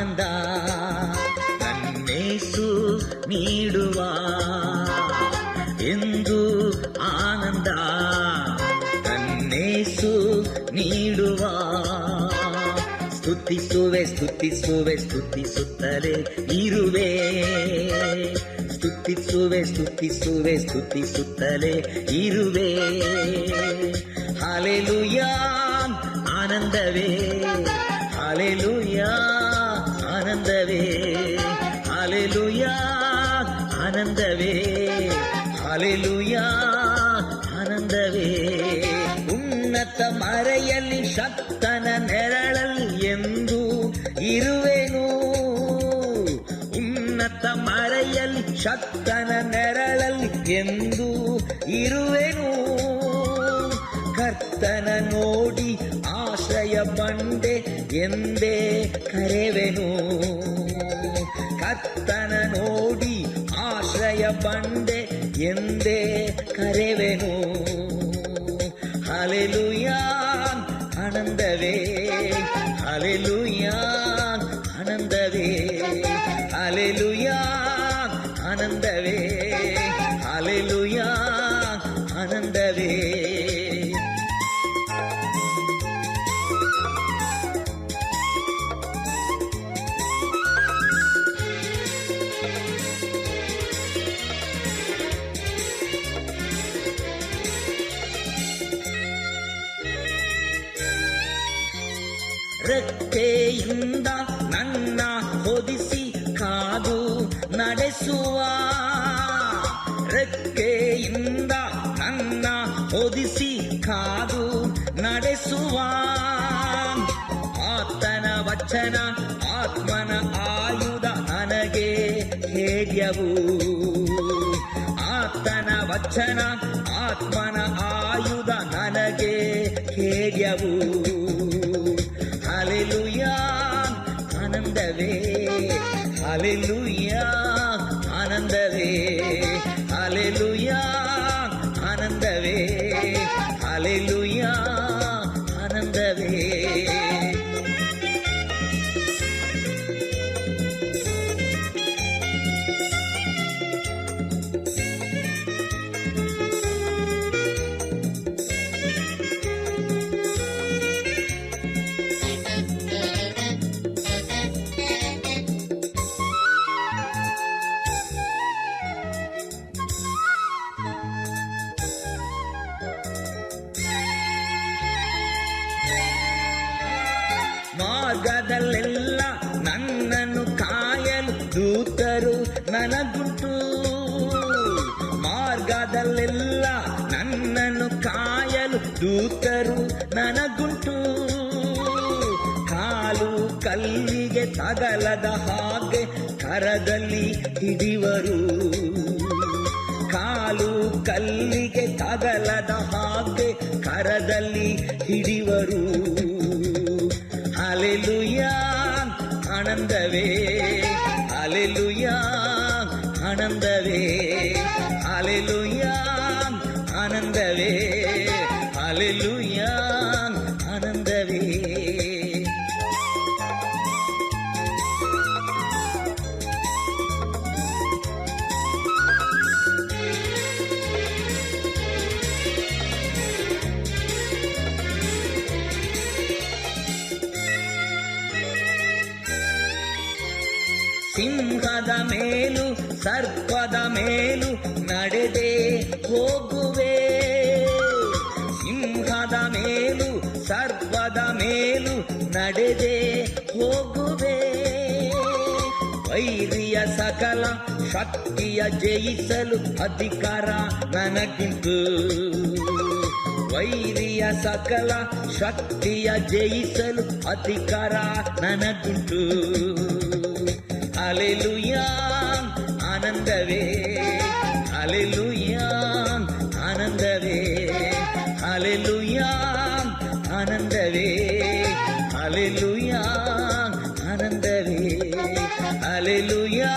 ಆನಂದ ನನ್ನೇಸು ನೀಡುವ ಎಂದು ಆನಂದ ನನ್ನೇಸು ನೀಡುವ ಸ್ತುತಿಸುವೆ ಸ್ತುತಿಸುವೆ ಸ್ತುತಿಸುತ್ತಲೇ ಇರುವೆ ಸ್ತುತಿಸುವೆ ಸ್ತುತಿಸುವೆ ಸ್ತುತಿಸುತ್ತಲೇ ಇರುವೆ ಹಲ್ಲೆಲೂಯಾ ಆನಂದವೇ ಹಲ್ಲೆಲೂಯಾ ಆನಂದವೇ ಹಲ್ಲೆಲೂಯಾ ಆನಂದವೇ ಹಲ್ಲೆಲೂಯಾ ಆನಂದವೇ ಉನ್ನತ ಮರೆಯಲ್ಲಿ ಶಕ್ತನ ನೆರಳಲ್ಲಿ ಎಂದು ಇರುವೆನು ಉನ್ನತ ಮರೆಯಲ್ಲಿ ಶಕ್ತನ ನೆರಳಲ್ಲಿ ಎಂದು ಇರುವೆನು ಕರ್ತನ ನೋಡಿ ಆಶ್ರಯ ಬಂಡೆ ಎಂದೇ ಕರೆವೆನು ಕರ್ತನ ನೋಡಿ ಆಶ್ರಯ ಬಂಡೆ ಎಂದೇ ಕರೆವೆನು ಹಲ್ಲೆಲೂಯಾ ಆನಂದವೇ ಹಲ್ಲೆಲೂಯಾ ಆನಂದವೇ ಹಲ್ಲೆಲೂಯಾ ಆನಂದವೇ ಹಲ್ಲೆಲೂಯಾ ಆನಂದವೇ ರೆಕ್ಕೆಯಿಂದ ನನ್ನ ಹೊದಿಸಿ ಕಾದು ನಡೆಸುವ ರೆಕ್ಕೆಯಿಂದ ನನ್ನ ಹೊದಿಸಿ ಕಾದು ನಡೆಸುವ ಆತನ ವಚನ ಆತ್ಮನ ಆಯುಧ ನನಗೆ ಹೇಗ್ಯವು ಆತನ ವಚನ ಆತ್ಮನ ಆಯುಧ ನನಗೆ ಹೇಗ್ಯವು ಹಲ್ಲೆಲೂಯಾ ಆನಂದವೇ ಹಲ್ಲೆಲೂಯಾ ಆನಂದವೇ ಹಲ್ಲೆಲೂಯಾ ಆನಂದವೇ ಹಲ್ಲೆಲೂಯಾ ಆನಂದವೇ ಮಾರ್ಗದಲ್ಲೆಲ್ಲ ನನ್ನನ್ನು ಕಾಯಲು ದೂತರು ನನಗುಂಟು ಮಾರ್ಗದಲ್ಲೆಲ್ಲ ನನ್ನನ್ನು ಕಾಯಲು ದೂತರು ನನಗುಂಟು ಕಾಲು ಕಲ್ಲಿಗೆ ತಗಲದ ಹಾಗೆ ಕರದಲ್ಲಿ ಹಿಡಿವರು ಕಾಲು ಕಲ್ಲಿಗೆ ತಗಲದ ಹಾಗೆ ಕರದಲ್ಲಿ ಹಿಡಿವರು ಹಲ್ಲೆಲೂಯಾ ಆನಂದವೇ ಹಲ್ಲೆಲೂಯಾ ಆನಂದವೇ ಹಲ್ಲೆಲೂಯಾ ಆನಂದವೇ ಹಲ್ಲೆಲೂಯಾ ಆನಂದವೇ ಸಿಂಹದ ಮೇಲೂ ಸರ್ಪದ ಮೇಲೂ ನಡೆದೇ ಹೋಗುವೆ ಸಿಂಹದ ಮೇಲೂ ಸರ್ಪದ ಮೇಲೂ ನಡೆದೇ ಹೋಗುವೆ ವೈರಿಯ ಸಕಲ ಶಕ್ತಿಯ ಜಯಿಸಲು ಅಧಿಕಾರ ನನಗುಂಟು ವೈರಿಯ ಸಕಲ ಶಕ್ತಿಯ ಜಯಿಸಲು ಅಧಿಕಾರ ನನಗುಂಟು ಹಲ್ಲೆಲೂಯಾ ಆನಂದವೇ ಹಲ್ಲೆಲೂಯಾ ಆನಂದವೇ ಹಲ್ಲೆಲೂಯಾ ಆನಂದವೇ ಹಲ್ಲೆಲೂಯಾ ಆನಂದವೇ ಹಲ್ಲೆಲೂಯಾ